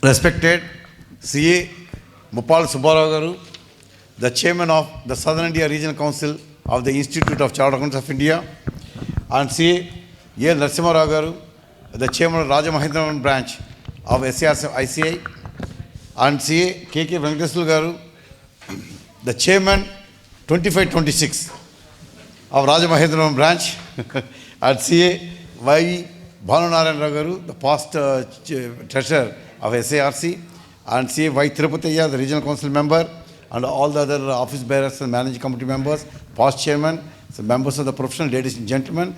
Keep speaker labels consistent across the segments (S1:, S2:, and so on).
S1: Respected CA Mupal Subbarao Garu, the Chairman of the Southern India Regional Council of the Institute of Chartered Accountants of India, and CA A. Narasimha Rao Garu, the Chairman of Rajamahendrapuram branch of SARC ICI, and CA K.K. Venkateswara Garu, the Chairman 2526 of Rajamahendrapuram branch, and CA Y. Bhanunarayan Rao Garu, the past treasurer of SARC, and CA Y. Tirupatiyya, the regional council member, and all the other office bearers and managing committee members, past chairman, so members of the profession, ladies and gentlemen,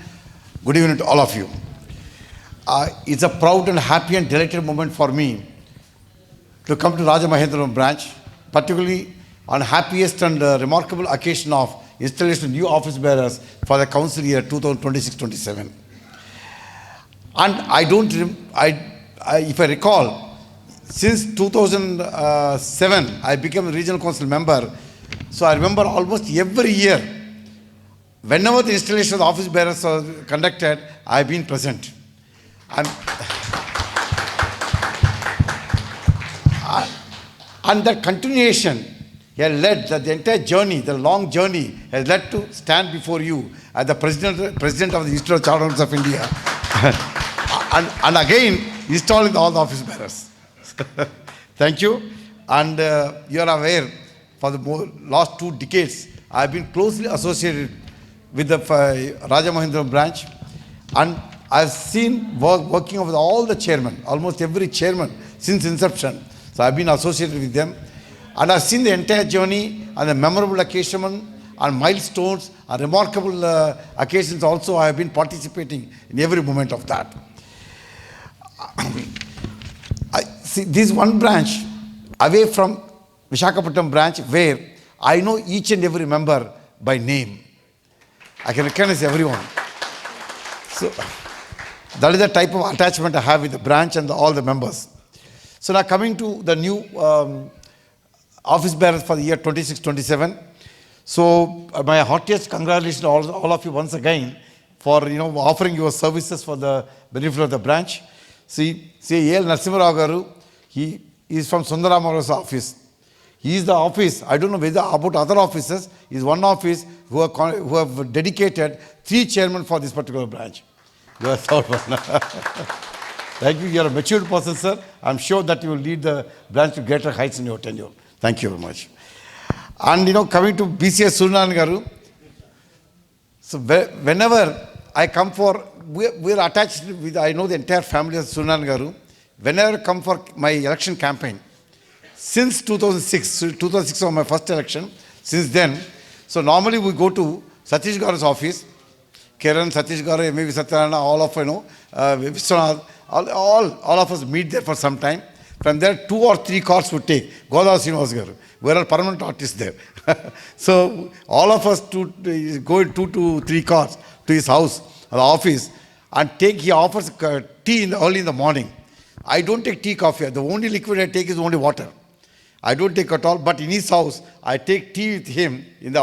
S1: good evening to all of you. It's a proud and happy and delighted moment for me to come to Rajamahendrapuram branch, particularly on happiest and remarkable occasion of installation of new office bearers for the council year 2026-27. And if I recall, since 2007, I became a regional council member. So I remember almost every year, whenever the installation of the office bearers was conducted, I've been present. And that continuation has led that the entire journey, the long journey, has led to stand before you as the president of the Institute of Chartered Accountants of India. and again, installing all the office bearers. Thank you. And you are aware, for the last 2 decades, I have been closely associated with the Rajamahendrapuram branch, and I've seen working with all the chairmen, almost every chairman since inception. So I've been associated with them, and I've seen the entire journey and the memorable occasion and milestones and remarkable occasions also. I have been participating in every moment of that. I see this one branch away from Visakhapatnam branch where I know each and every member by name. I can recognize everyone. So that is the type of attachment I have with the branch and all the members. So now coming to the new office bearers for the year 26-27. So my heartiest congratulations to all of you once again for offering your services for the benefit of the branch. See A.L. Narasimha Rao Garu, he is from Sundaramara's office. He is the office, I don't know whether about other offices, is one office who have dedicated 3 chairmen for this particular branch. You are third one. Thank you. You are a matured person, sir. I'm sure that you will lead the branch to greater heights in your tenure. Thank you very much. And coming to BCS Suryanarayan Garu, so whenever I come for, we are attached with, I know the entire family of Suryanarayan Garu. Whenever I come for my election campaign, since 2006 was my first election, since then, so normally we go to Satish Garu's office, Kiran, Satish Garu, maybe Satyarana, all of Vishwanath, all of us meet there for some time. From there, 2 or 3 cars would take. Godavar Srinivas Garu. We are all permanent artists there. So all of us go in 2 to 3 cars to his house, the office, and he offers tea early in the morning. I don't take tea, coffee. The only liquid I take is only water. I don't take at all, but in his house, I take tea with him in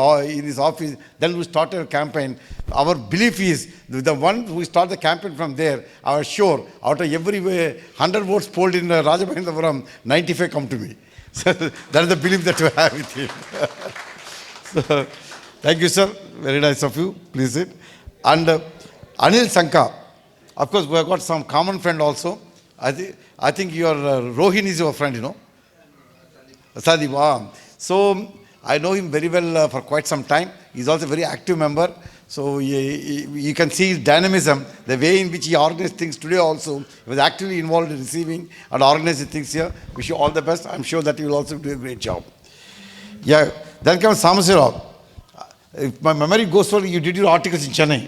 S1: his office. Then we start a campaign. Our belief is the one who start the campaign from there, I am sure out of every 100 votes polled in Rajamahendrapuram, 95 come to me. So that is the belief that we have with him. So, thank you, sir. Very nice of you. Please sit. And Anil Sanka, of course, we have got some common friend also. I think your Rohin is your friend, Sadib. So I know him very well for quite some time. He's also a very active member. So you can see his dynamism, the way in which he organized things today also. He was actively involved in receiving and organizing things here. Wish you all the best. I'm sure that you will also do a great job. Yeah. Then comes Samasirao. If my memory goes well, you did your articles in Chennai.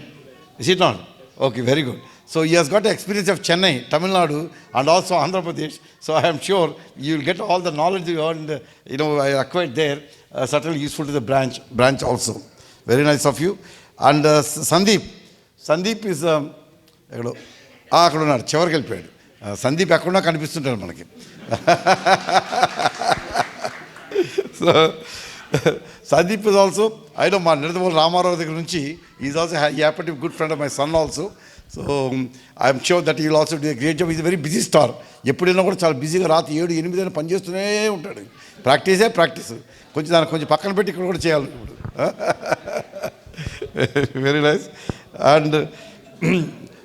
S1: Is it not? Okay, very good. So he has got the experience of Chennai, Tamil Nadu, and also Andhra Pradesh. So I am sure you will get all the knowledge you earned, I acquired there, certainly useful to the branch also. Very nice of you. And Sandeep is చివరికి వెళ్ళిపోయాడు. సందీప్ ఎక్కడున్నా కనిపిస్తుంటాడు మనకి. So Sandeep is also, I know మా నిడదవోలు రామారావు దగ్గర నుంచి, he is also he happened to be a good friend of my son also. So I'm sure that he'll also do a great job. Is very busy star. ఎప్పుడైనా కూడా చాలా బిజీగా రాత్రి 7-8 అయినా పనిచేస్తూనే ఉంటాడు. ప్రాక్టీస్ కొంచెం దాన్ని కొంచెం పక్కన పెట్టి ఇక్కడ కూడా చేయాలి ఇప్పుడు. Very nice. అండ్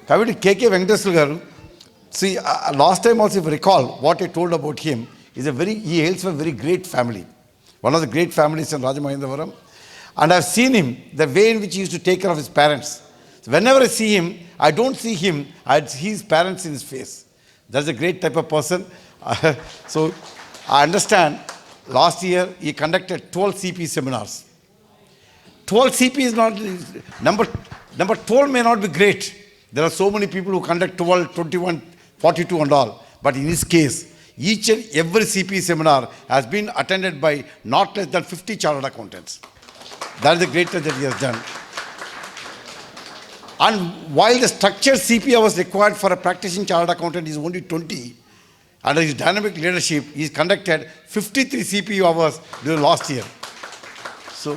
S1: కాబట్టి కేకే వెంకటేశ్వర గారు, see, last time also, if you recall, what I told about him is he hails from a very great family. One of the great families in Rajamahendravaram. And I've seen him, the way in which he used to take care of his parents. So whenever I see him, I don't see him, I see his parents in his face. That's a great type of person. So I understand, last year he conducted 12 CP seminars. 12 CP is not, number 12 may not be great. There are so many people who conduct 12, 21, 42 and all. But in his case, each and every CP seminar has been attended by not less than 50 chartered accountants. That is the greatest that he has done. And while the structured CP hours required for a practicing chartered accountant is only 20, under his dynamic leadership, he has conducted 53 CP hours during last year. So,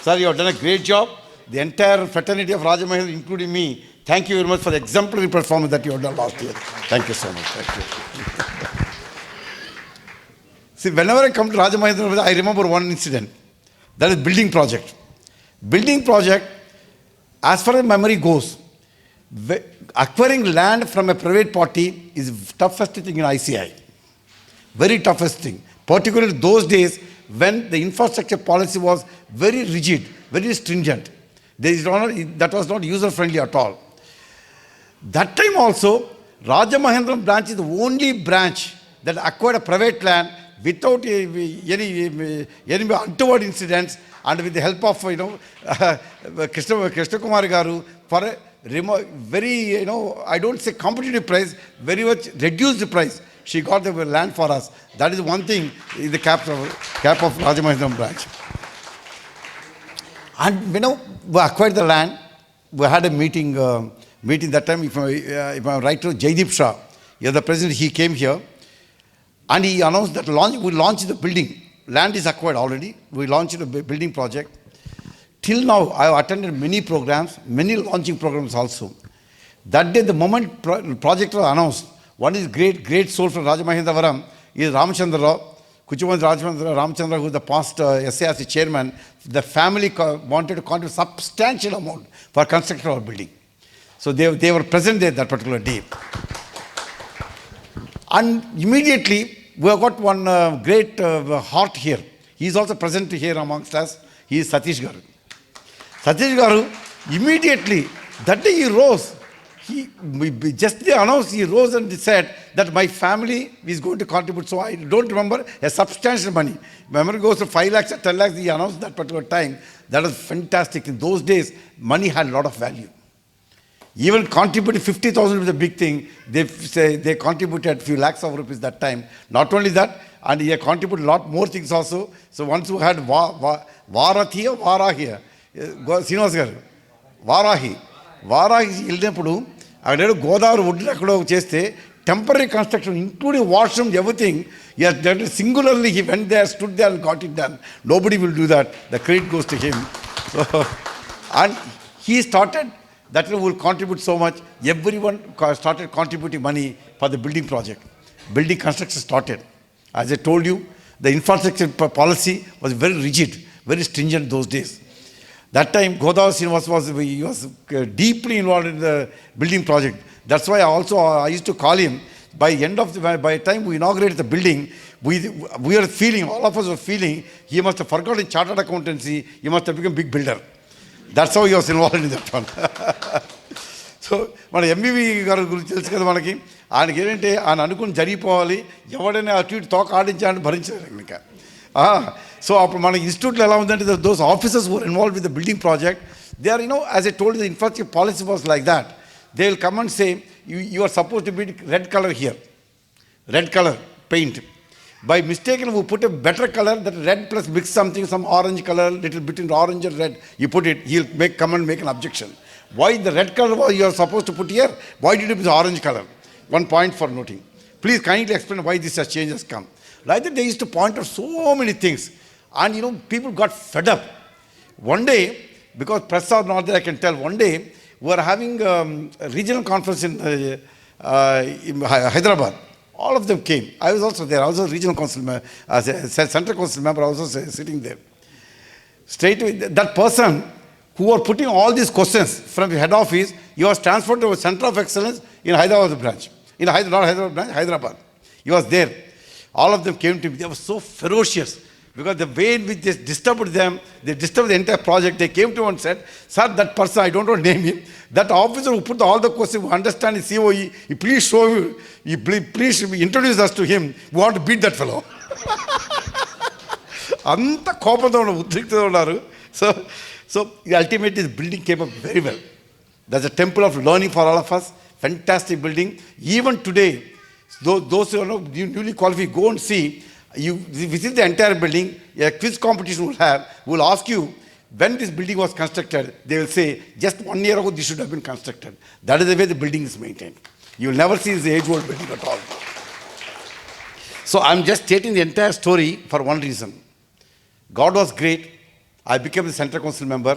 S1: sir, you have done a great job. The entire fraternity of Rajamahendra, including me, thank you very much for the exemplary performance that you have done last year. Thank you so much. Thank you. See, whenever I come to Rajamahendra, I remember one incident. That is building project. Building project, as far as memory goes, acquiring land from a private party is the toughest thing in ICI. Very toughest thing. Particularly those days when the infrastructure policy was very rigid, very stringent. That was not user-friendly at all. That time also, Rajamahendra branch is the only branch that acquired a private land without any untoward incidents, and with the help of Krishna Kumar Garu, for a very, I don't say competitive price, very much reduced the price. She got the land for us. That is one thing in the cap of Rajamahendra branch. And we acquired the land. We had a meeting that time, if I'm right, to Jaideep Shah, the president, he came here and he announced that we launched the building. Land is acquired already. We launched a building project. Till now, I have attended many programs, many launching programs also. That day, the moment project was announced, one is great soul from Rajamahendravaram is Ramchandra Rao. Kuchumanthi Ramchandra, who is the past SARC chairman. The family wanted to contribute substantial amount for construction of our building. So they were present there that particular day. And immediately, we have got one great heart here. He is also present here amongst us. He is Satish Garu. Satish Garu, immediately, that day he rose. Just they announced, he rose and said that my family is going to contribute. So I don't remember a substantial money. My memory goes to 5 lakhs or 10 lakhs. He announced that particular time. That was fantastic. In those days, money had a lot of value. Even contributed 50,000 was a big thing. They contributed a few lakhs of rupees that time. Not only that, and he contributed a lot more things also. So once we had Varathi or Varahi, Srinivas garu, Varahi వెళ్ళినప్పుడు అక్కడ గోదావరి ఒడ్డున అక్కడ చేస్తే temporary construction including washroom everything singularly he went there stood there and got it done. Nobody will do that. The credit goes to him. So and he started that will contribute so much. Everyone started contributing money for the building project. Building construction started. As I told you, the infrastructure policy was very rigid, very stringent those days. That time, Godavar Srinivas was deeply involved in the building project. That's why I used to call him. By the time we inaugurated the building, we were feeling, all of us were feeling, he must have forgotten chartered accountancy, he must have become big builder. That's how he was involved in that one. So మన MBV గారి గురించి తెలుసు కదా మనకి. ఆయనకి ఏంటంటే ఆయన అనుకుని జరిగిపోవాలి, ఎవడైనా అటు ఇటు తోక ఆడించాలని భరించలేరు ఇంకా. సో అప్పుడు మన ఇన్స్టిట్యూట్లో ఎలా ఉందంటే those officers were involve with the building project, they are as I told the infrastructure policy was like that. They will come and say you are supposed to be red colour here, red colour paint. By mistake, we put a better color, that red plus mix something, some orange color, little bit in orange and red. You put it, he'll come and make an objection. Why the red color was you are supposed to put here? Why did you put the orange color? One point for noting. Please kindly explain why this change has come. Like that, they used to point out so many things. And people got fed up. One day, because press are not there, I can tell, one day, we were having a regional conference in Hyderabad. All of them came. I was also there. I was a regional council member, as a central council member, I was also sitting there. Straight away, that person who were putting all these questions from the head office, he was transferred to a center of excellence in Hyderabad branch. In Hyderabad branch, Hyderabad. He was there. All of them came to me. They were so ferocious because the way in which they disturbed them, they disturbed the entire project. They came to him and said, "Sir, that person, I don't want to name him, that officer who put all the questions, who understand his COE, he please show you, please introduce us to him. We want to beat that fellow." అంత కోపంతో ఉద్రిక్తతో ఉన్నారు. So ultimately the building came up very well. That's a temple of learning for all of us. Fantastic building. Even today, those who are newly qualified, go and see. You visit the entire building. A quiz competition will ask you when this building was constructed. They will say just 1 year ago this should have been constructed. That is the way the building is maintained. You will never see this age-old building at all. So I'm just stating the entire story for one reason. God was great. I became the central council member.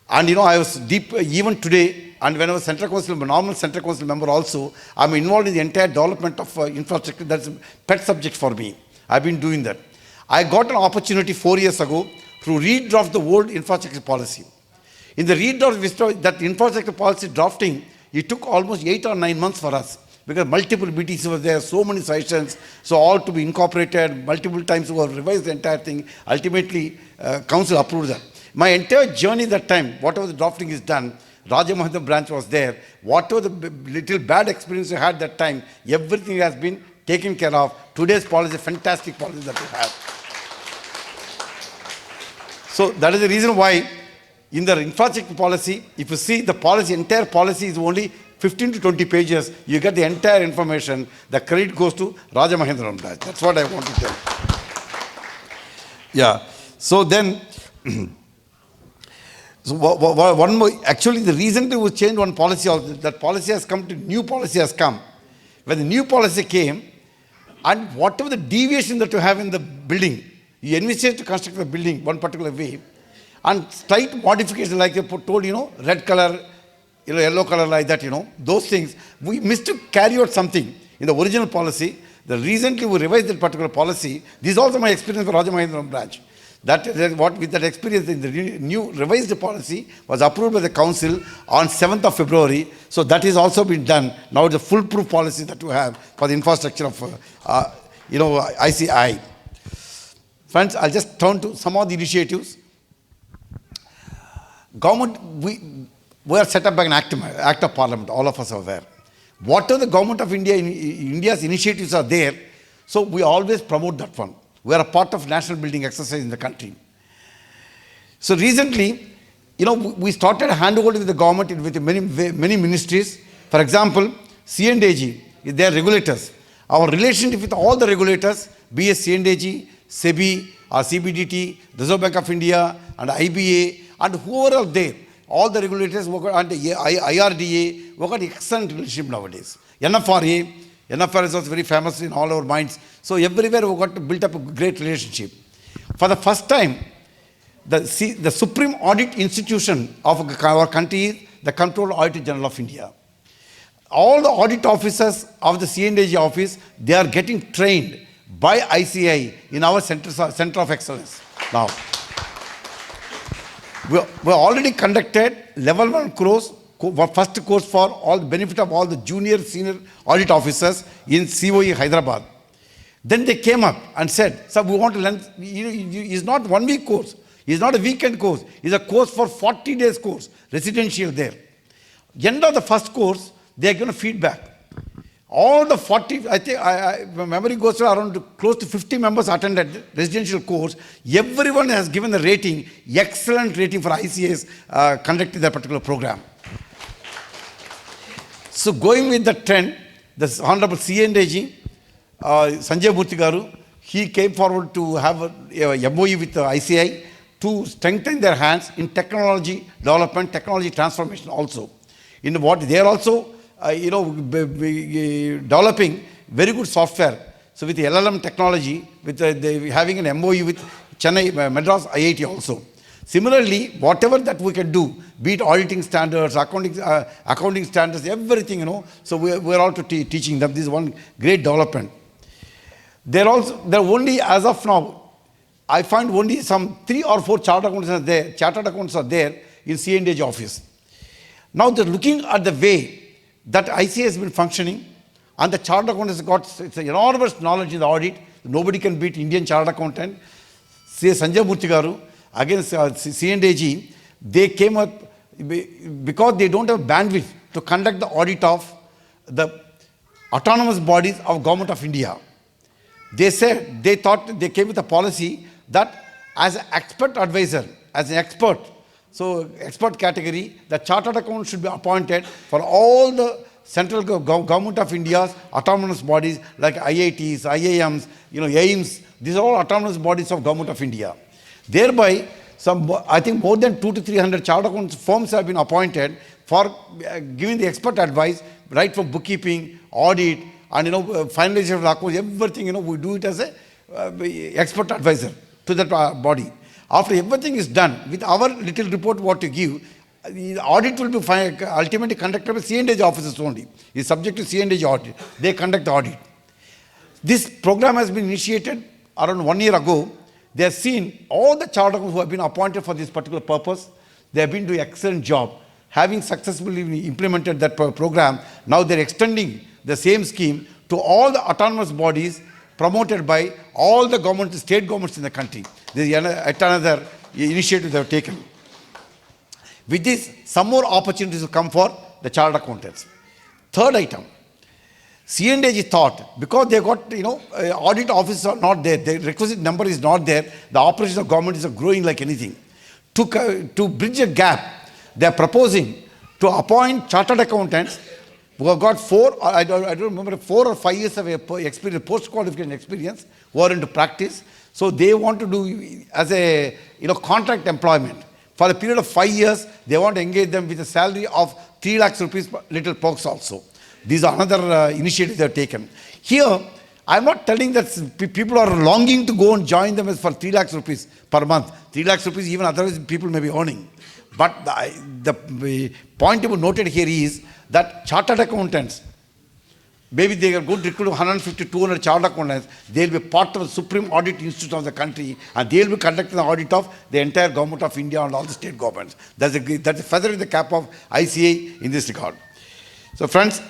S1: And I was deep, even today, and when I was central council member, normal central council member also, I'm involved in the entire development of infrastructure. That's a pet subject for me. I've been doing that. I got an opportunity 4 years ago to redraft the old infrastructure policy. In the redraft, that infrastructure policy drafting, it took almost 8 or 9 months for us because multiple meetings were there, so many sessions, so all to be incorporated, multiple times we have revised the entire thing. Ultimately, council approved that. My entire journey that time, whatever the drafting is done, Rajamahendram branch was there. Whatever the little bad experience we had that time, everything has been taken care of. Today's policy, fantastic policy that we have. So that is the reason why in the infrastructure policy, if you see the policy, entire policy is only 15 to 20 pages. You get the entire information. The credit goes to Rajamahendram branch. That's what I want to tell. Yeah. So then, so one more, actually the reason we changed one policy, that policy has come to, new policy has come. When the new policy came, and whatever the deviation that you have in the building, you envisage to construct the building one particular way, and slight modification like they told, red color, yellow color like that, those things, we missed to carry out something in the original policy. The recently we revised that particular policy. This is also my experience for Rajamahendram branch. That with that experience in the new revised policy was approved by the council on 7th of February. So that is also been done. Now it's a foolproof policy that we have for the infrastructure of ICI. Friends, I'll just turn to some of the initiatives. Government, we are set up by an act of parliament. All of us are aware. Whatever the government of India's initiatives are there, so we always promote that one. We are a part of national building exercise in the country. So recently, we started handholding with the government with many ministries. For example, C&AG, they are regulators. Our relationship with all the regulators, be it C&AG, SEBI, or CBDT, Reserve Bank of India, and IBA, and whoever are there, all the regulators work on the IRDA, work on excellent relationship nowadays. NFR is also very famous in all our minds. So everywhere we got to build up a great relationship. For the first time, the supreme audit institution of our country is the Controller Auditor General of India. All the audit officers of the C&AG office, they are getting trained by ICI in our center of excellence. Now, we already conducted level 1 course, first course for all the benefit of all the junior, senior audit officers in COE Hyderabad. Then they came up and said, "Sir, we want to learn." It's not 1 week course. It's not a weekend course. It's a course for 40 days course, residential there. End of the first course, they are going to feedback. All the 40, I think, my memory goes to around close to 50 members attended residential course. Everyone has given the rating, excellent rating for ICA's conducting that particular program. So going with the trend, the Honorable C&AG, Sanjay Murthy Garu, he came forward to have a MOE with ICI to strengthen their hands in technology development, technology transformation also. In what they are also, developing very good software. So with the LLM technology, with having an MOE with Chennai, Madras IIT also. Similarly, whatever that we can do, be it auditing standards, accounting standards, everything, so we're also teaching them. This is one great development. They're only, as of now, I find only some 3 or 4 chartered accountants are there in C&H office. Now they're looking at the way that ICA has been functioning, and the chartered accountant has got enormous knowledge in the audit. Nobody can beat Indian chartered accountant. C. Sanjay Murthy Garu, against C&AG, they came up because they don't have bandwidth to conduct the audit of the autonomous bodies of Government of India. They thought they came with a policy that as an expert advisor, as an expert, so expert category, the chartered accountant should be appointed for all the central Government of India's autonomous bodies like IITs, IIMs, AIMS. These are all autonomous bodies of Government of India. Thereby, I think more than 200 to 300 chartered account firms have been appointed for giving the expert advice, right from bookkeeping, audit, and finalization of accounts, everything. We do it as a expert advisor to that body. After everything is done, with our little report what to give, the audit will be ultimately conducted by C&H officers only. It's subject to C&H audit. They conduct the audit. This program has been initiated around 1 year ago. They have seen all the chartered accountants who have been appointed for this particular purpose. They have been doing an excellent job. Having successfully implemented that program, now they're extending the same scheme to all the autonomous bodies promoted by all the governments, state governments in the country. This is yet another initiative they have taken. With this, some more opportunities will come for the chartered accountants. Third item, C&H thought, because they got, audit officers are not there, the requisite number is not there, the operation of government is growing like anything. To bridge a gap, they are proposing to appoint chartered accountants who have got 4 or 5 years of experience, post-qualification experience, who are into practice. So they want to do as a contract employment. For a period of 5 years, they want to engage them with a salary of 3 lakhs rupees, little perks also. These are another initiatives they have taken. Here, I'm not telling that people are longing to go and join them for 3 lakhs rupees per month. 3 lakhs rupees, even otherwise people may be earning. But the point to be noted here is that chartered accountants, maybe they are going to recruit 150 to 200 chartered accountants, they will be part of the Supreme Audit Institute of the country, and they will be conducting the audit of the entire Government of India and all the state governments. That's a feather in the cap of ICA in this regard. So friends,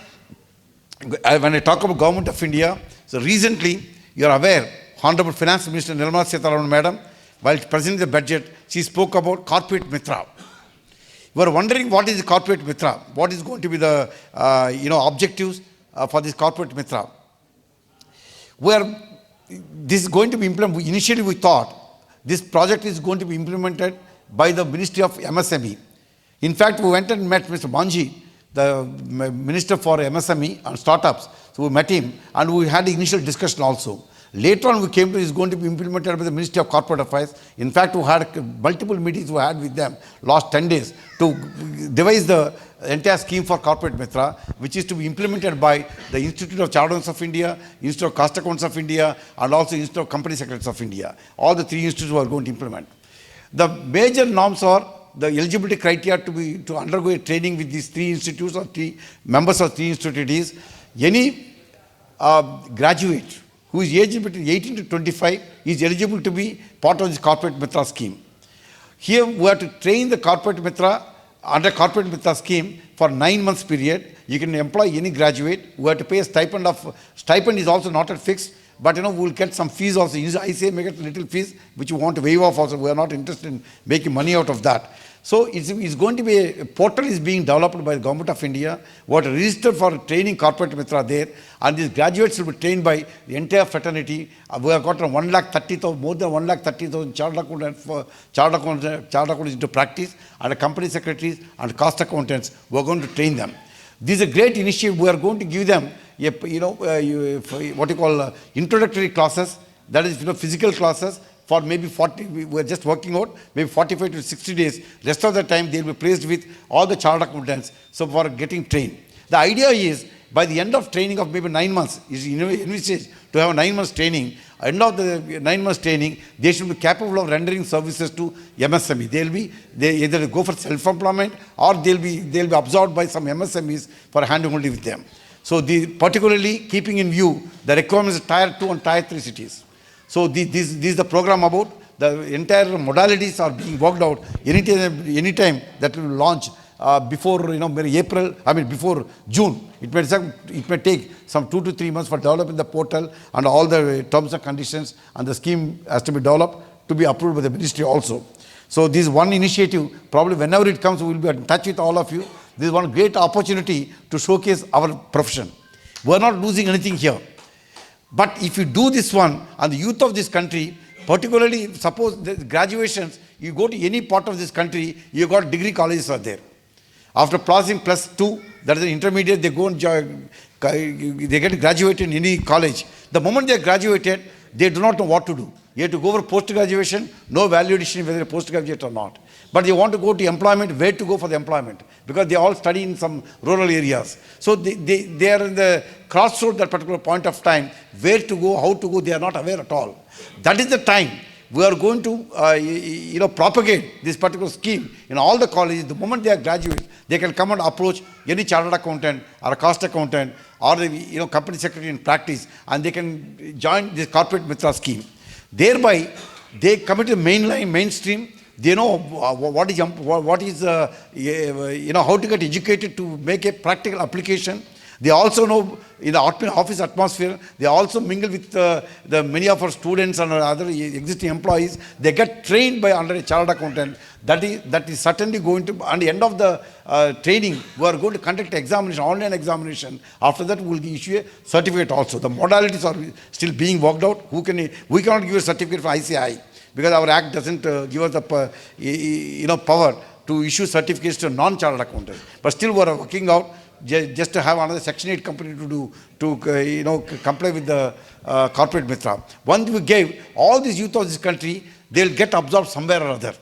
S1: when I talk about Government of India, so recently, you are aware, Honorable Finance Minister Nirmala Sitharaman Madam, while presenting the budget, she spoke about corporate mitra. You are wondering what is the corporate mitra? What is going to be the objectives for this corporate mitra? Where this is going to be implemented, initially we thought this project is going to be implemented by the Ministry of MSME. In fact, we went and met Mr. Manji, the Minister for MSME and Startups. So we met him and we had the initial discussion also. Later on we came to, it's going to be implemented by the Ministry of Corporate Affairs. In fact, we had multiple meetings we had with them last 10 days to devise the entire scheme for corporate mitra, which is to be implemented by the Institute of Chartered of India, Institute of Cost Accountants of India, and also Institute of Company Secretaries of India. All the 3 institutes were going to implement. The major norms are the eligibility criteria to undergo a training with these 3 institutes or 3 members of 3 institutes is any graduate who is aged between 18 to 25 is eligible to be part of this corporate mitra scheme. Here we have to train the corporate mitra under corporate mitra scheme for 9 months period. You can employ any graduate. We have to pay a stipend stipend is also not at fixed, but we will get some fees also. I say make it little fees which you want to waive off also. We are not interested in making money out of that. So it's going to be a portal is being developed by the Government of India. We have to register for training corporate mitra there, and these graduates will be trained by the entire fraternity. We have got more than 130,000 chartered accountants into practice, and the company secretaries and cost accountants. We are going to train them. This is a great initiative. We are going to give them introductory classes, that is physical classes, for maybe 40, we are just working out, maybe 45 to 60 days. Rest of the time, they will be placed with all the chartered accountants, so for getting trained. The idea is, by the end of training of maybe 9 months, is envisaged to have a 9 months training, End of the 9 months training, they should be capable of rendering services to MSME. They either go for self-employment or they'll be absorbed by some MSMEs for handholding with them. So particularly keeping in view the requirements of Tier 2 and Tier 3 cities. So this is the program about. The entire modalities are being worked out anytime that will launch before before June. It may take some 2 to 3 months for developing the portal and all the terms and conditions, and the scheme has to be developed to be approved by the ministry also. So this one initiative, probably whenever it comes, we will be in touch with all of you. This is one great opportunity to showcase our profession. We are not losing anything here. But if you do this one, and the youth of this country, particularly suppose the graduations, you go to any part of this country, you got degree colleges are there. After passing +2, that is an intermediate, they go and they get graduated in any college. The moment they are graduated, they do not know what to do. You have to go for post-graduation, no value addition whether a post-graduate or not. But they want to go to employment, where to go for the employment? Because they all study in some rural areas. So they are in the crossroad at particular point of time, where to go, how to go, they are not aware at all. That is the time we are going to propagate this particular scheme in all the colleges. The moment they are graduates, they can come and approach any chartered accountant or a cost accountant or the company secretary in practice, and they can join this corporate mitra scheme. Thereby, they come into the mainstream. They know what is how to get educated to make a practical application. They also know in the office atmosphere, they also mingle with the many of our students and other existing employees. They get trained by under a chartered accountant. That is certainly going to, at the end of the training, we are going to conduct examination, online examination. After that, we will issue a certificate also. The modalities are still being worked out. We cannot give a certificate for Icai because our act doesn't give us the power to issue certificates to non-chartered accountants. But still, we are working out just to have another Section 8 company to comply with the corporate mitra. Once we gave all these youth of this country, they'll get absorbed somewhere or other.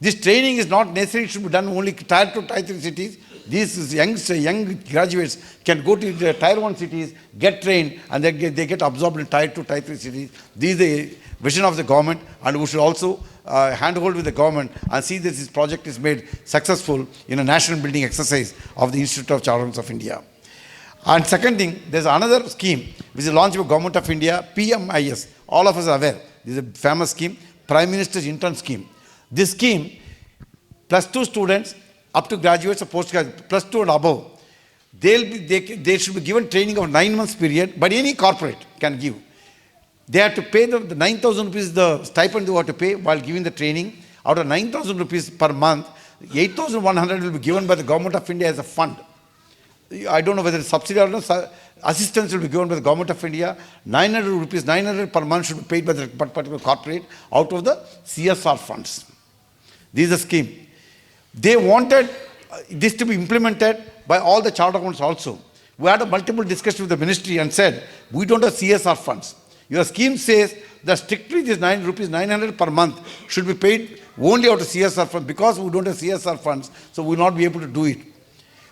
S1: This training is not necessarily should be done only Tier 2, Tier 3 cities. These young graduates can go to the Tier 1 cities, get trained, and then they get absorbed in Tier 2, Tier 3 cities. This is the vision of the government, and we should also handhold with the government and see that this project is made successful in a national building exercise of the Institute of Chartered Accountants of India. And second thing, there's another scheme which is launched by Government of India, PMIS. All of us are aware. This is a famous scheme, Prime Minister's Intern Scheme. This scheme, +2 students up to graduates or postgraduates, +2 and above, they should be given training of 9 months period, but any corporate can give. They have to pay the 9,000 rupees, the stipend they have to pay while giving the training. Out of 9,000 rupees per month, 8,100 will be given by the Government of India as a fund. I don't know whether it's subsidy or not. Assistance will be given by the Government of India. 900 rupees, 900 per month should be paid by the particular corporate out of the CSR funds. This is a scheme. They wanted this to be implemented by all the chartered accountants also. We had a multiple discussion with the ministry and said, we don't have CSR funds. Your scheme says that strictly this 900 per month should be paid only out of CSR funds. Because we don't have CSR funds, so we will not be able to do it.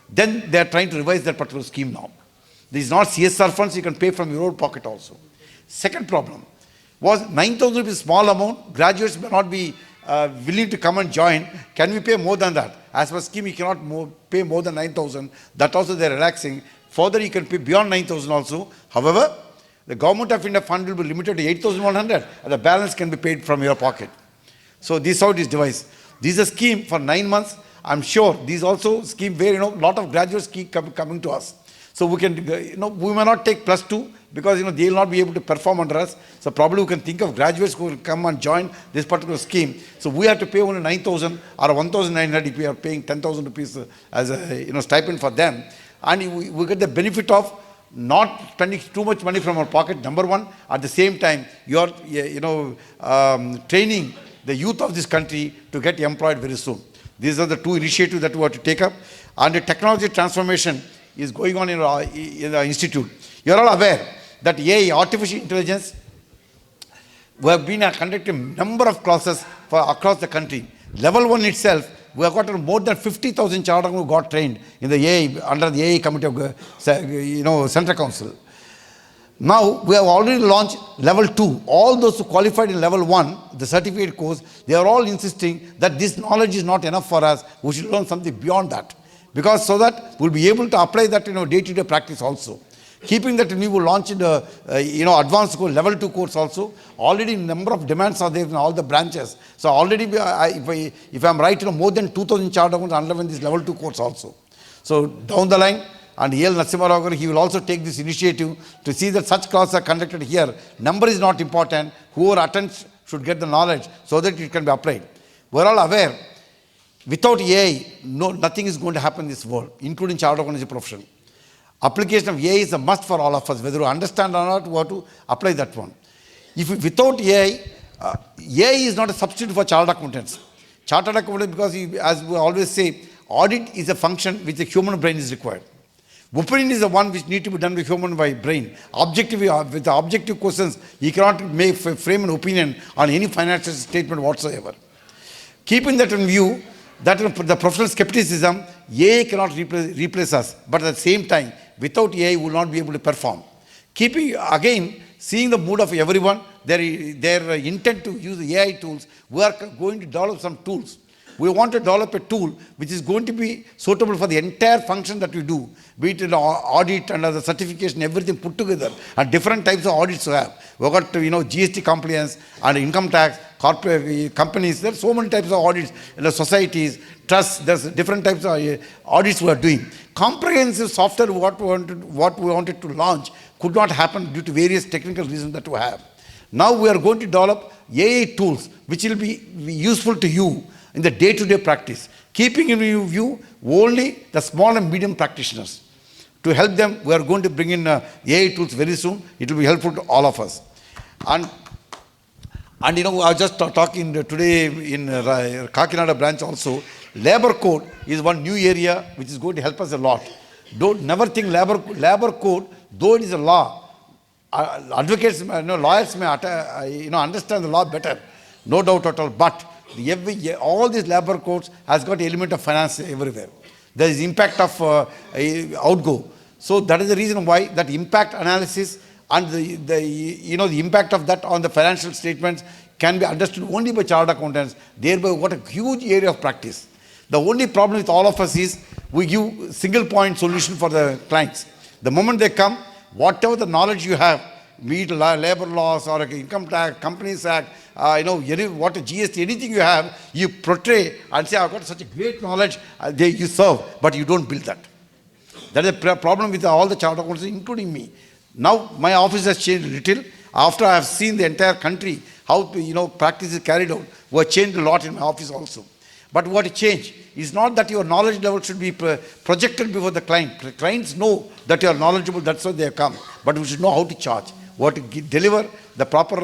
S1: Then they are trying to revise that particular scheme now. This is not CSR funds, you can pay from your own pocket also. Second problem was 9,000 rupees small amount, graduates may not be willing to come and join. Can we pay more than that? As per scheme, you cannot pay more than 9,000. That also they are relaxing. Further, you can pay beyond 9,000 also. However, the Government of India fund will be limited to 8,100 and the balance can be paid from your pocket. So this is how it is devised. This is a scheme for 9 months. I'm sure this is also a scheme where lot of graduates keep coming to us. So we can, we may not take +2 because they will not be able to perform under us. So probably we can think of graduates who will come and join this particular scheme. So we have to pay only 9,000 or 1,900 if we are paying 10,000 rupees as a stipend for them. And we get the benefit of not spending too much money from our pocket, number one. At the same time, you are training the youth of this country to get employed very soon. These are the two initiatives that we have to take up. And the technology transformation is going on in the institute. You are all aware that AI, artificial intelligence, we have been conducting a number of classes across the country. Level 1 itself, we have got more than 50,000 chartered who got trained in the AI, under the AI committee of Central Council. Now, we have already launched level 2. All those who qualified in level 1, the certificate course, they are all insisting that this knowledge is not enough for us. We should learn something beyond that. Because so that we'll be able to apply that in our day-to-day practice also. Keeping that, we will launch in the advanced course, level 2 course also. Already number of demands are there in all the branches. So already, if I'm right, more than 2,000 chartered accountants underwent this level 2 course also. So down the line, and E.L. Narasimha Rao, he will also take this initiative to see that such classes are conducted here. Number is not important. Whoever attends should get the knowledge so that it can be applied. We're all aware, without AI, nothing is going to happen in this world, including chartered accountancy profession. Application of AI is a must for all of us. Whether you understand or not, we have to apply that one. Without AI, AI is not a substitute for chartered accountants. Chartered accountants, because as we always say, audit is a function which the human brain is required. Opinion is the one which needs to be done with human brain. Objective, with the objective questions, you cannot frame an opinion on any financial statement whatsoever. Keeping that in view, that the professional skepticism, AI cannot replace us. But at the same time, without AI, we will not be able to perform. Keeping, again, seeing the mood of everyone, their intent to use the AI tools, we are going to develop some tools. We want to develop a tool which is going to be suitable for the entire function that we do, be it in audit and the certification, everything put together, and different types of audits we have. We've got GST compliance and income tax, corporate companies. There are so many types of audits in the societies, trusts. There's different types of audits we are doing. Comprehensive software what we wanted to launch could not happen due to various technical reasons that we have. Now we are going to develop AI tools which will be useful to you in the day-to-day practice, keeping in view only the small and medium practitioners. To help them, we are going to bring in AI tools very soon. It will be helpful to all of us. And I was just talking today in Kakinada branch also. Labor code is one new area which is going to help us a lot. Don't never think labor code, though it is a law. Advocates, lawyers may understand the law better, no doubt at all. But all these labor codes has got element of finance everywhere. There is impact of outgo. So that is the reason why that impact analysis and the impact of that on the financial statements can be understood only by chartered accountants. Thereby, what a huge area of practice. The only problem with all of us is we give single point solution for the clients. The moment they come, whatever the knowledge you have, be it labor laws or income tax, companies act, what a GST, anything you have, you portray and say, I've got such a great knowledge, you serve, but you don't build that. That is a problem with all the chartered accountants, including me. Now, my office has changed a little. After I have seen the entire country, how practice is carried out, we have changed a lot in my office also. But what to change is not that your knowledge level should be projected before the client. The clients know that you are knowledgeable, that's why they have come. But we should know how to charge, what to deliver, the proper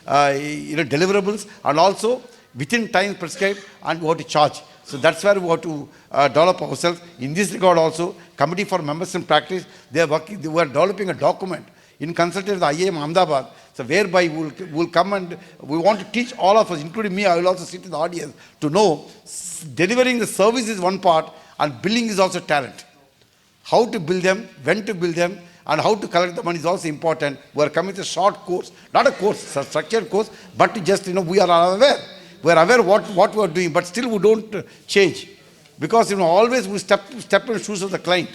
S1: deliverables, and also within time prescribed, and what to charge. So that's where we have to develop ourselves. In this regard also, Committee for Members in Practice, they are developing a document in consultation with IIM Ahmedabad, so whereby we'll come and we want to teach all of us, including me, I will also sit in the audience, to know delivering the service is one part and billing is also talent. How to bill them, when to bill them, and how to collect the money is also important. We are coming to a short course, not a course, a structured course, but just, we are aware. We are aware what we are doing, but still we don't change. Because, always we step in the shoes of the client.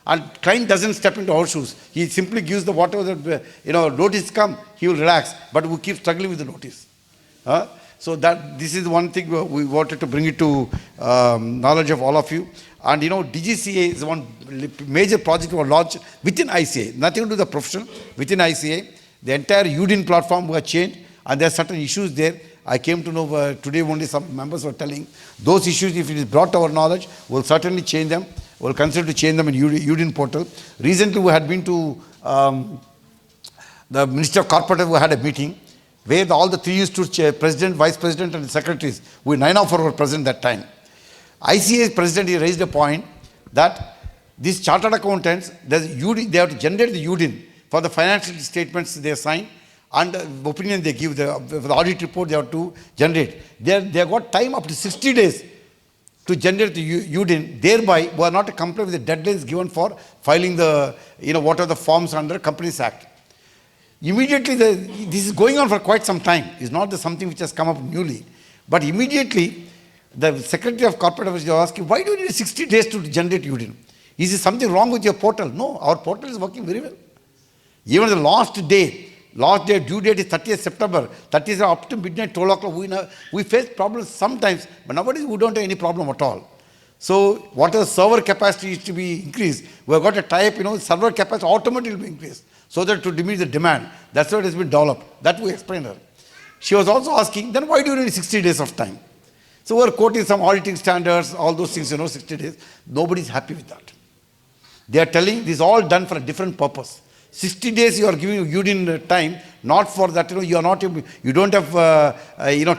S1: And client doesn't step into our shoes. He simply gives the whatever the notice come, he will relax. But we keep struggling with the notice. So this is one thing we wanted to bring it to knowledge of all of you. And DGCA is one major project we launched within ICA. Nothing to do with the profession, within ICA. The entire UDIN platform was changed, and there are certain issues there. I came to know today only some members were telling. Those issues, if it is brought to our knowledge, we'll certainly change them. We'll consider to change them in UDIN portal. Recently, we had been to the Ministry of Corporate, we had a meeting where all the three used to president, vice president, and secretaries. 9 of us were present that time. ICA's president, he raised a point that these chartered accountants, they have to generate the UDIN for the financial statements they assign and the opinion they give, the audit report they have to generate. They have got time up to 60 days to generate the UDIN, thereby we are not compliant with the deadlines given for filing the, what are the forms under Companies Act. Immediately, this is going on for quite some time. It's not something which has come up newly. But immediately, the Secretary of Corporate Affairs is asking, why do you need 60 days to generate UDIN? Is there something wrong with your portal? No, our portal is working very well. Even the last day, due date is 30th September, 30th up to midnight, 12 o'clock, we face problems sometimes, but nowadays we don't have any problem at all. So, what the server capacity is to be increased, we have got a type, server capacity automatically will be increased, so that to meet the demand. That's what has been developed. That we explained her. She was also asking, then why do you need 60 days of time? So, we are quoting some auditing standards, all those things, 60 days. Nobody is happy with that. They are telling this is all done for a different purpose. 60 days you are giving UDIN time, not for that, you are not, you don't have,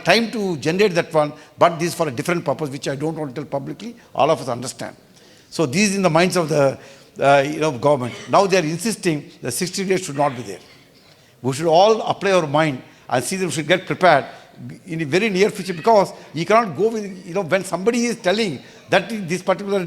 S1: time to generate that one, but this is for a different purpose, which I don't want to tell publicly. All of us understand. So these in the minds of the, government. Now they are insisting the 60 days should not be there. We should all apply our mind and see that we should get prepared in a very near future, because you cannot go with, when somebody is telling that this particular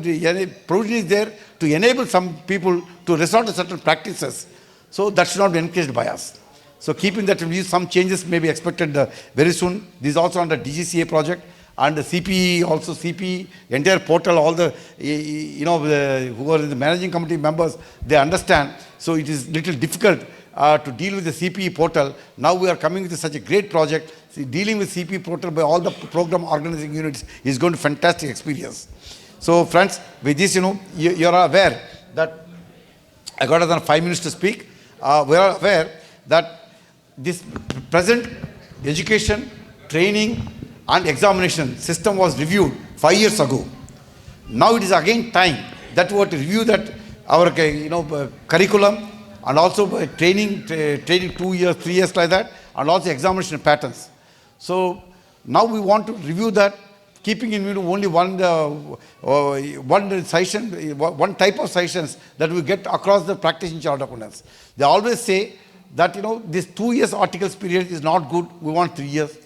S1: provision is there to enable some people to resort to certain practices. So that should not be encouraged by us. So keeping that in view, some changes may be expected very soon. This is also under DGCA project, and the CPE, also CPE, entire portal, all the, who are the managing committee members, they understand. So it is little difficult to deal with the CPE portal. Now we are coming with such a great project. See, dealing with CPE portal by all the program organizing units is going to be a fantastic experience. So friends, with this, you are aware that I got another 5 minutes to speak. We are aware that this present education, training and examination system was reviewed 5 years ago. Now it is again time that we have to review that our curriculum, and also training 2 years, 3 years like that, and also examination patterns. So now we want to review that, keeping in view only one session, one type of sessions that we get across the practice in chartered accountants. They always say that this 2 years articles period is not good, we want 3 years.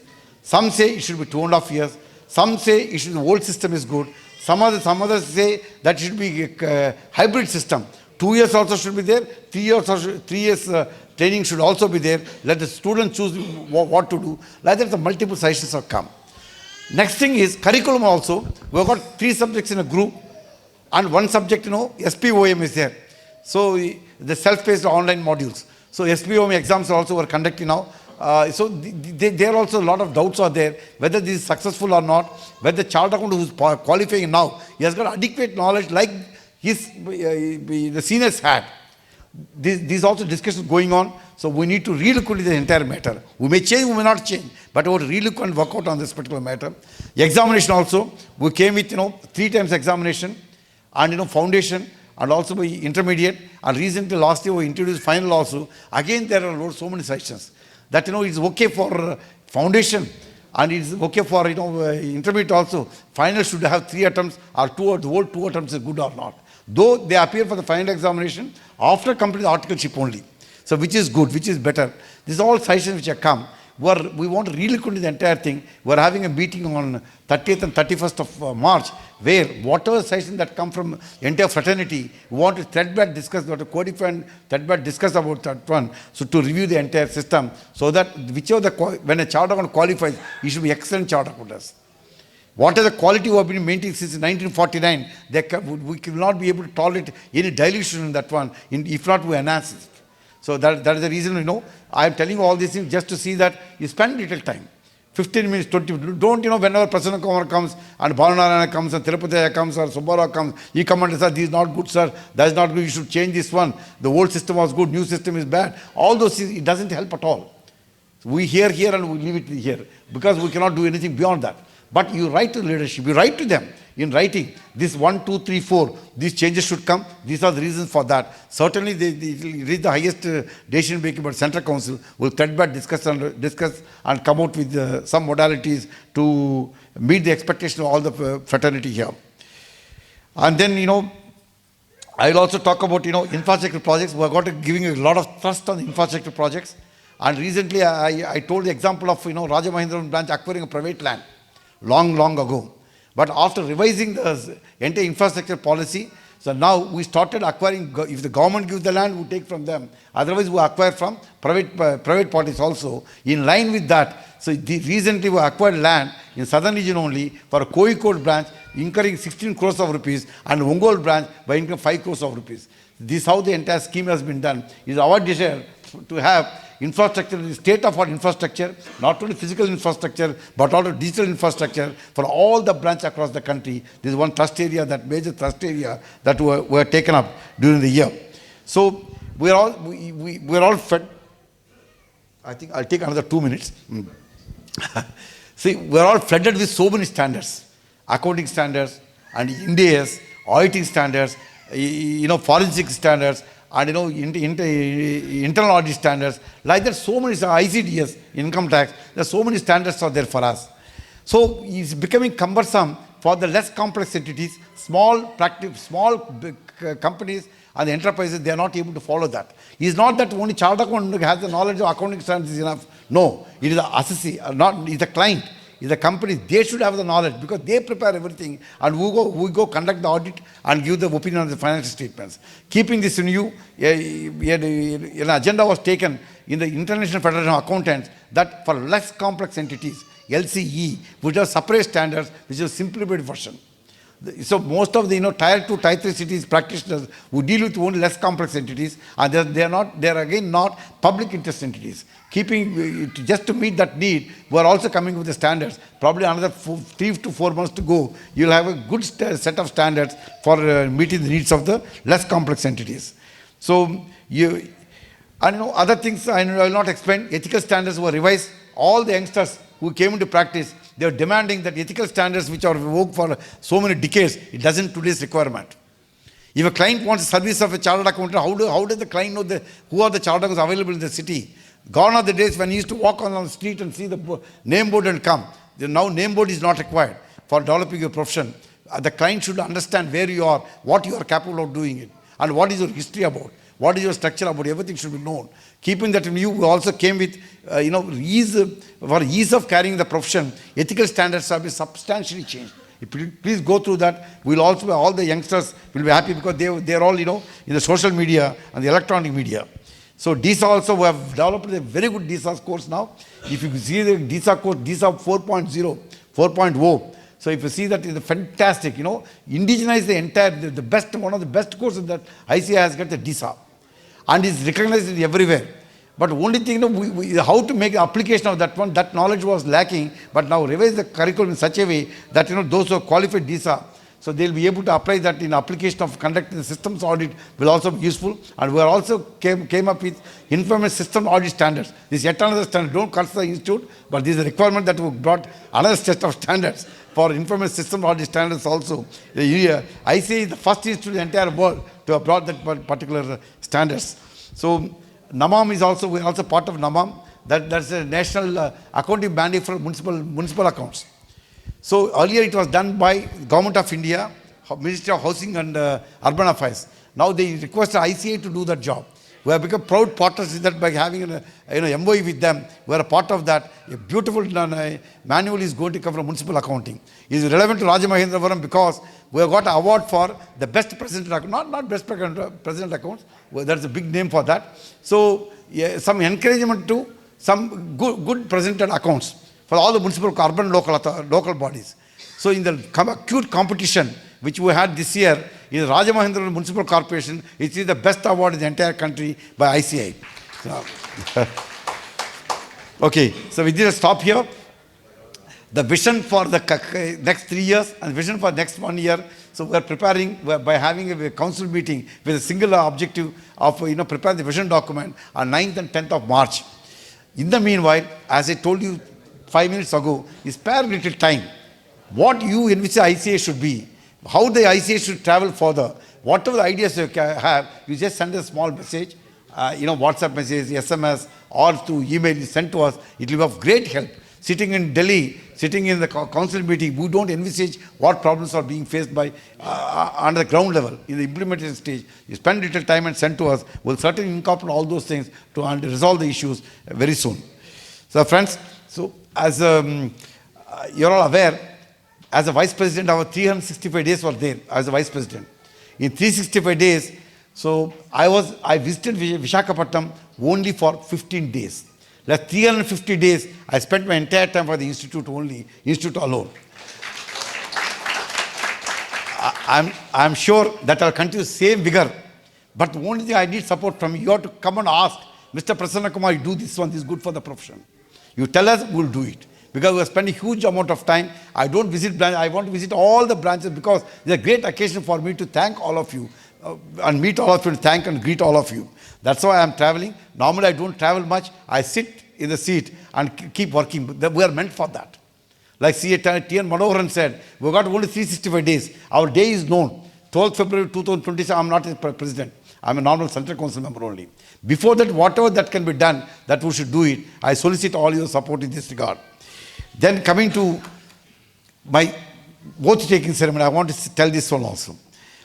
S1: Some say it should be 2.5 years. Some say it should, the old system is good. Some others say that it should be a hybrid system. 2 years also should be there. 3 years also, 3 years training should also be there. Let the student choose what to do. Like that, the multiple sessions have come. Next thing is curriculum also. We have got 3 subjects in a group, and one subject, SPOM is there. So the self-paced online modules. So SPOM exams also were conducted now. So there are also a lot of doubts are there, whether this is successful or not, whether the chartered accountant who is qualifying now, he has got adequate knowledge like the seniors had. These also discussions going on. So we need to relook at the entire matter. We may change, we may not change, but we have to relook and work out on this particular matter. Examination also, we came with 3 times examination, and foundation, and also by intermediate. And recently last year we introduced final also. Again there are so many sessions that it's okay for foundation, and it's okay for intermediate also. Final should have 3 attempts, or 2, the whole 2 attempts is good or not. Though they appear for the final examination after completing the articleship only. So which is good, which is better. These are all sessions which have come. We want to really look into the entire thing. We are having a meeting on 30th and 31st of March, where whatever sessions that come from entire fraternity, we want to thread back discuss, we want to codify and thread back discuss about that one. So to review the entire system, so that when a chartered accountant qualifies, he should be excellent chartered accountants. What is the quality we have been maintaining since 1949? We will not be able to tolerate any dilution in that one, if not we enhance it. So that is the reason, I am telling you all these things just to see that you spend little time. 15 minutes, 20 minutes. Don't, whenever Prasanna Kumar comes and Bhavanarayana comes and Tirupati comes or Subbarao comes, he comes and says, this is not good, sir. That is not good. You should change this one. The old system was good. New system is bad. All those things, it doesn't help at all. So we hear here and we leave it here, because we cannot do anything beyond that. But you write to leadership, you write to them in writing, this 1, 2, 3, 4, these changes should come, these are the reasons for that. Certainly they reach the highest decision making, but Central Council will thread back, discuss and come out with some modalities to meet the expectation of all the fraternity here. And then, I will also talk about, infrastructure projects. We have got giving a lot of thrust on infrastructure projects. And recently I told the example of, Rajamahendra branch acquiring a private land. Long ago. But after revising the entire infrastructure policy, so now we started acquiring, if the government gives the land, we take from them. Otherwise, we acquire from private parties also. In line with that, so recently we acquired land in southern region only for a Kozhikode branch, incurring 16 crores of rupees, and Ongole branch by incurring 5 crores of rupees. This is how the entire scheme has been done. It is our desire to have infrastructure, state-of-art infrastructure, not only physical infrastructure, but also digital infrastructure for all the branches across the country. This is one trust area, that major trust area that were taken up during the year. So we're all fed. I think I'll take another 2 minutes. See, we're all flooded with so many standards, accounting standards, and Ind AS, auditing standards, forensic standards, and internal audit standards. Like that, so many ICDS, income tax. There's so many standards are there for us. So it's becoming cumbersome for the less complex entities, small companies and the enterprises. They are not able to follow that. It's not that only chartered accountant has the knowledge of accounting standards is enough. No, it is the assessee, it's the client. Is the company, they should have the knowledge because they prepare everything, and we go conduct the audit and give the opinion on the financial statements. Keeping this in view, an agenda was taken in the International Federation of Accountants that for less complex entities, LCE, which have separate standards, which is a simplified version. So most of the tier 2, tier 3 cities practitioners who deal with only less complex entities, and they are again not public interest entities. Keeping just to meet that need, we are also coming with the standards. Probably another 3 to 4 months to go, you'll have a good set of standards for meeting the needs of the less complex entities. So other things I will not explain. Ethical standards were revised. All the youngsters who came into practice, they are demanding that ethical standards which are worked for so many decades, it doesn't today's requirement. If a client wants a service of a chartered accountant, how does the client know who are the chartered accountants available in the city? Gone are the days when he used to walk on the street and see the name board and come. Now name board is not required for developing your profession. The client should understand where you are, what you are capable of doing it, and what is your history about, what is your structure about. Everything should be known. Keeping that in view, we also came with, for ease of carrying the profession, ethical standards have been substantially changed. Please go through that. We'll also, all the youngsters will be happy because they're all, in the social media and the electronic media. So DISA also, we have developed a very good DISA course now. If you see the DISA course, DISA 4.0, 4.0. So if you see that, it's fantastic, indigenize the entire, the best, one of the best courses that ICI has got the DISA. And is recognized everywhere. But only thing, how to make the application of that one, that knowledge was lacking. But now revise the curriculum in such a way that, those who are qualified DISA, so they'll be able to apply that in application of conducting the systems audit will also be useful. And we are also came up with information system audit standards. This is yet another standard. Don't curse the institute, but this is a requirement that we brought another set of standards for information system audit standards also. ICA is the first institute in the entire world to have brought that particular standards. So NAMAM is also, we are also part of NAMAM. That's a national accounting mandate for municipal accounts. So earlier it was done by Government of India, Ministry of Housing and Urban Affairs. Now they requested ICA to do that job. We have become proud partners in that by having an MOU with them. We are a part of that. A beautiful manual is going to come from municipal accounting. It is relevant to Rajamahendravaram because we have got an award for the best presented account, not best presented accounts. Well, that's a big name for that. So some encouragement to some good presented accounts for all the municipal, urban, local bodies. So in the acute competition which we had this year is Rajamahendravaram Municipal Corporation. It is the best award in the entire country by ICI. So, okay, so we just stop here. The vision for the next 3 years and vision for next 1 year. So we are preparing by having a council meeting with a single objective of prepare the vision document on 9th and 10th of March. In the meanwhile, as I told you 5 minutes ago, spare little time. What you envisage ICA should be, how the ICA should travel further, whatever the ideas you have, you just send a small message, WhatsApp message, SMS, or through email, you send to us. It will be of great help. Sitting in Delhi, sitting in the council meeting, we don't envisage what problems are being faced by on the ground level, in the implementation stage. You spend little time and send to us. We'll certainly incorporate all those things to resolve the issues very soon. So friends, so as you're all aware, as a vice president, our 365 days were there as a vice president. In 365 days, so I visited Visakhapatnam only for 15 days. Like 350 days, I spent my entire time for the institute only, institute alone. I'm sure that I'll continue same vigor. But the only thing I need support from you, you have to come and ask, Mr. Prasanna Kumar, you do this one, this is good for the profession. You tell us, we'll do it. Because we spend a huge amount of time. I don't visit branches. I want to visit all the branches because it's a great occasion for me to thank all of you and meet all of you and thank and greet all of you. That's why I'm traveling. Normally, I don't travel much. I sit in the seat and keep working. We are meant for that. Like C.A. T.N. Manoharan said, we've got only 365 days. Our day is known. 12th February 2027, I'm not a president. I'm a normal Central Council member only. Before that, whatever that can be done, that we should do it. I solicit all your support in this regard. Then coming to my oath-taking ceremony, I want to tell this one also.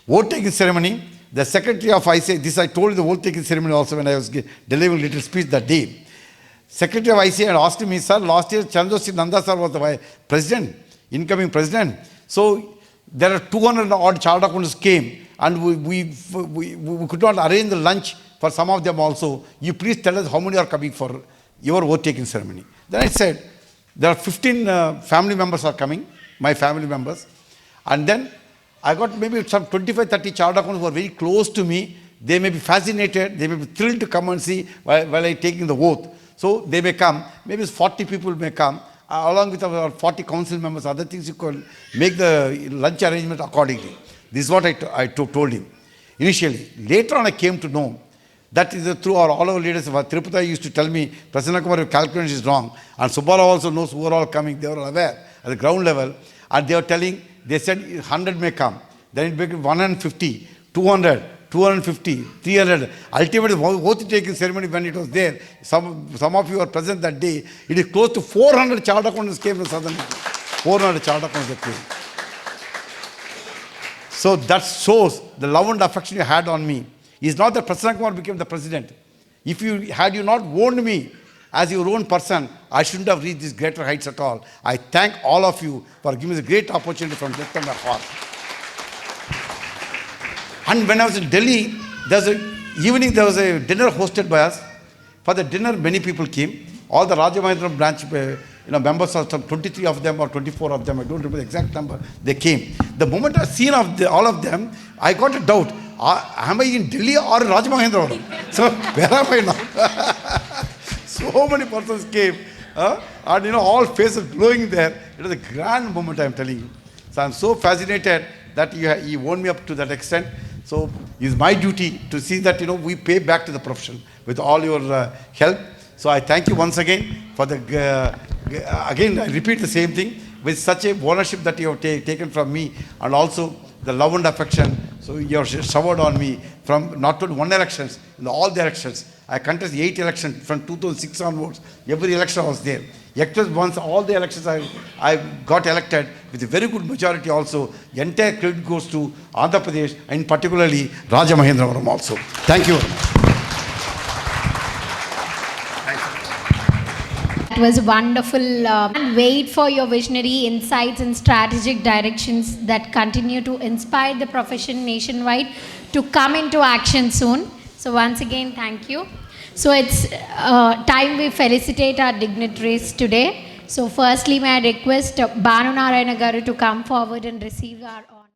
S1: Oath-taking ceremony, the secretary of ICI, this I told the oath-taking ceremony also when I was delivering a little speech that day. Secretary of ICI had asked me, sir, last year Chandrasekhar Nanda sir was the president, incoming president. So there are 200 odd chartered accountants came and we could not arrange the lunch for some of them also. You please tell us how many are coming for your oath-taking ceremony. Then I said, there are 15 family members are coming, my family members. And then I got maybe some 25, 30 chartered accountants who are very close to me. They may be fascinated, they may be thrilled to come and see while I'm taking the oath. So they may come, maybe 40 people may come, along with our 40 council members, other things you could make the lunch arrangement accordingly. This is what I told him initially. Later on I came to know that is through all our leaders. Tirupati used to tell me, Prasanna Kumar, your calculation is wrong. And Subbarao also knows who are all coming. They were aware at the ground level. And they were telling, they said 100 may come. Then it became 150, 200, 250, 300. Ultimately, oath-taking ceremony when it was there, some of you are present that day, it is close to 400 chartered accountants came from Southern India. 400 chartered accountants that came. So that shows the love and affection you had on me. It's not that Prasanna Kumar became the president. If had you not warned me as your own person, I shouldn't have reached these greater heights at all. I thank all of you for giving me a great opportunity from depth of my heart. And when I was in Delhi, there was a dinner hosted by us. For the dinner, many people came. All the Rajamahendra branch members, some 23 of them or 24 of them, I don't remember the exact number, they came. The moment I seen all of them, I got a doubt. Am I in Delhi or Rajamahendra? So where am I now? So many persons came, and all faces glowing there. It was a grand moment, I am telling you. So I am so fascinated that you warned me up to that extent. So it's my duty to see that we pay back to the profession with all your help. So I thank you once again for the again I repeat the same thing with such a ownership that you have taken from me, and also the love and affection. So you have showered on me from not only one elections, in all the elections. I contested 8 elections from 2006 onwards. Every election I was there. Except once all the elections I got elected with a very good majority also. The entire credit goes to Andhra Pradesh and particularly Rajamahendravaram also. Thank you.
S2: It was wonderful. And wait for your visionary insights and strategic directions that continue to inspire the profession nationwide to come into action soon. So once again, thank you. So it's time we felicitate our dignitaries today. So firstly, may I request Banu Narayana Garu to come forward and receive our honor.